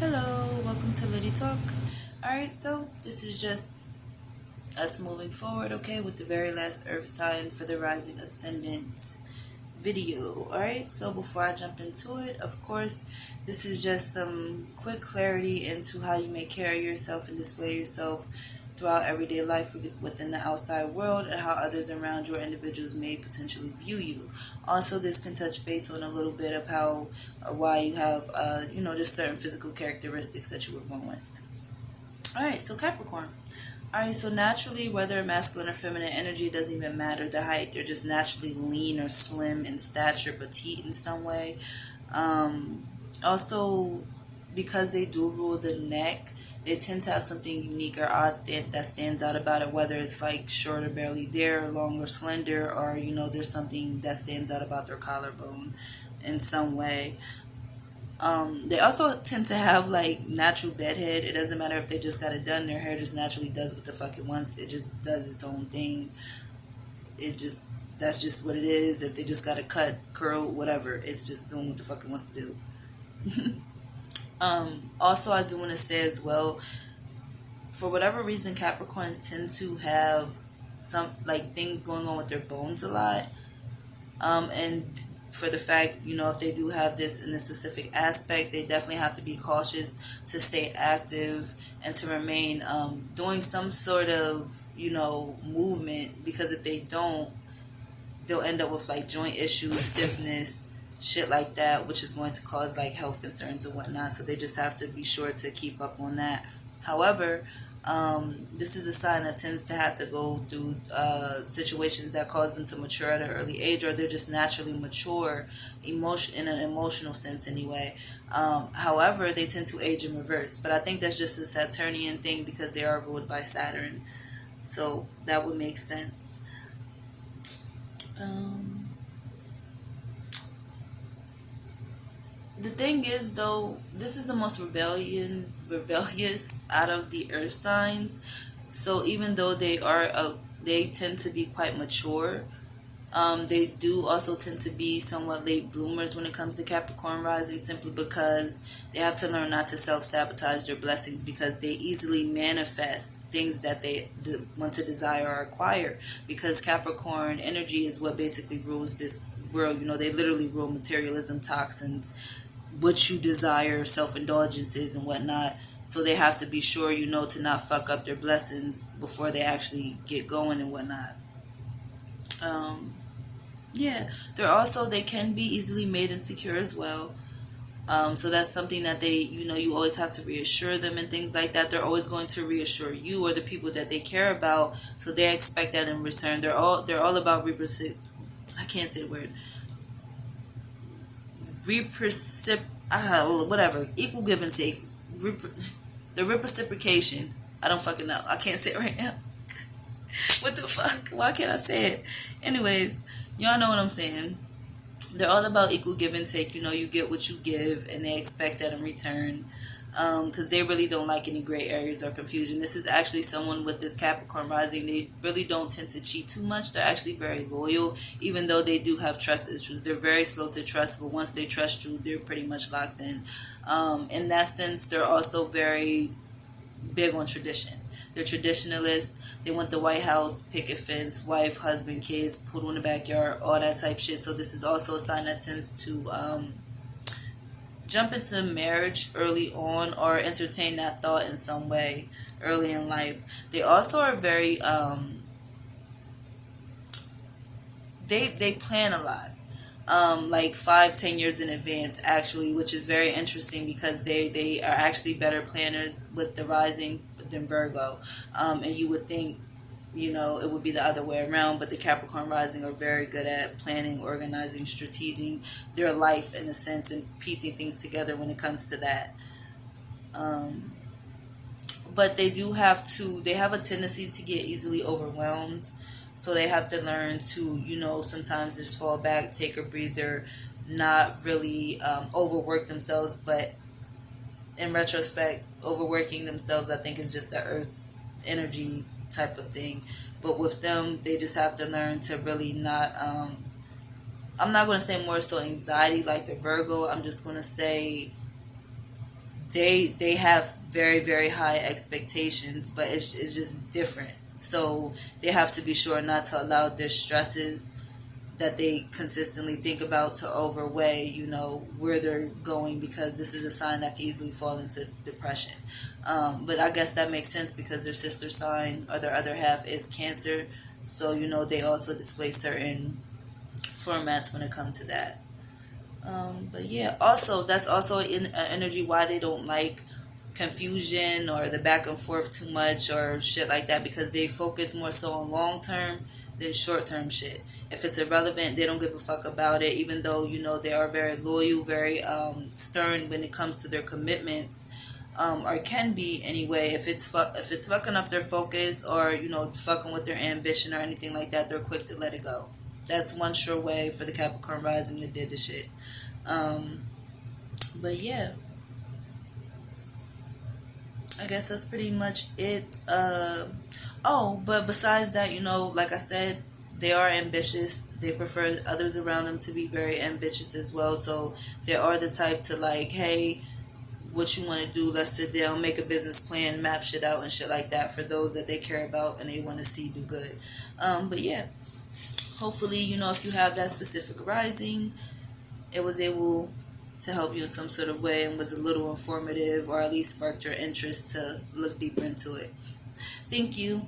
Hello, welcome to Liddy Talk. Alright, so this is just us moving forward, okay, with the very last earth sign for the rising ascendant video. Alright, so before I jump into it, of course, this is just some quick clarity into how you may carry yourself and display yourself throughout everyday life within the outside world and how others around you or individuals may potentially view you. Also, this can touch base on a little bit of how or why you have, just certain physical characteristics that you were born with. All right, so Capricorn. All right, so naturally, whether masculine or feminine energy doesn't even matter the height. They're just naturally lean or slim in stature, petite in some way. Also, because they do rule the neck, they tend to have something unique or odd that stands out about it, whether it's like short or barely there, long or slender, or there's something that stands out about their collarbone in some way. They also tend to have like natural bedhead. It doesn't matter if they just got it done, their hair just naturally does what the fuck it wants. It just does its own thing. That's just what it is. If they just got a cut, curl, whatever, it's just doing what the fuck it wants to do. Also, I do want to say as well, for whatever reason, Capricorns tend to have some like things going on with their bones a lot. And for the fact, if they do have this in a specific aspect, they definitely have to be cautious to stay active and to remain doing some sort of, movement, because if they don't, they'll end up with like joint issues, stiffness, shit like that, which is going to cause like health concerns and whatnot. So they just have to be sure to keep up on that. However, this is a sign that tends to have to go through situations that cause them to mature at an early age, or they're just naturally mature, in an emotional sense anyway. However, they tend to age in reverse, but I think that's just a Saturnian thing because they are ruled by Saturn, so that would make sense. The thing is, though, this is the most rebellious out of the earth signs. So even though they tend to be quite mature, they do also tend to be somewhat late bloomers when it comes to Capricorn rising, simply because they have to learn not to self-sabotage their blessings, because they easily manifest things that they want to desire or acquire, because Capricorn energy is what basically rules this world. They literally rule materialism, toxins, what you desire, self-indulgences and whatnot. So they have to be sure, to not fuck up their blessings before they actually get going and whatnot. Yeah, they can be easily made insecure as well. So that's something that you always have to reassure them and things like that. They're always going to reassure you or the people that they care about. So they expect that in return. They're all about I can't say the word. Whatever, equal give and take, the reciprocation. I don't fucking know. I can't say it right now. What the fuck? Why can't I say it? Anyways, y'all know what I'm saying. They're all about equal give and take. You get what you give, and they expect that in return. Because they really don't like any gray areas or confusion. This is actually someone with this Capricorn rising. They really don't tend to cheat too much. They're actually very loyal, even though they do have trust issues. They're very slow to trust, but once they trust you, they're pretty much locked in. In that sense, they're also very big on tradition. They're traditionalists. They want the White House, picket fence, wife, husband, kids, poodle in the backyard, all that type shit. So this is also a sign that tends to jump into marriage early on, or entertain that thought in some way early in life. They also are very they plan a lot, like 5-10 years in advance actually, which is very interesting because they are actually better planners with the rising than Virgo. And you would think it would be the other way around, but the Capricorn rising are very good at planning, organizing, strategizing their life in a sense, and piecing things together when it comes to that. But they have a tendency to get easily overwhelmed. So they have to learn to, sometimes just fall back, take a breather, not really overwork themselves. But in retrospect, overworking themselves, I think, is just the earth energy type of thing. But with them, they just have to learn to really not I'm not going to say more so anxiety like the Virgo. I'm just going to say they have very, very high expectations, but it's just different. So they have to be sure not to allow their stresses that they consistently think about to overweigh, where they're going, because this is a sign that can easily fall into depression. But I guess that makes sense because their sister sign or their other half is Cancer. So, they also display certain formats when it comes to that. But yeah, also, that's also an energy why they don't like confusion or the back and forth too much or shit like that, because they focus more so on long term than short term shit. If it's irrelevant, they don't give a fuck about it, even though, they are very loyal, very stern when it comes to their commitments. Or can be anyway. If it's fucking up their focus, or fucking with their ambition or anything like that, they're quick to let it go. That's one sure way for the Capricorn rising that did the shit. Um, but yeah, I guess that's pretty much it. Oh, but besides that, like I said, they are ambitious. They prefer others around them to be very ambitious as well. So they are the type to like, hey, what you want to do, let's sit down, make a business plan, map shit out and shit like that for those that they care about and they want to see do good. But yeah, hopefully, if you have that specific rising, it was able to help you in some sort of way and was a little informative, or at least sparked your interest to look deeper into it. Thank you.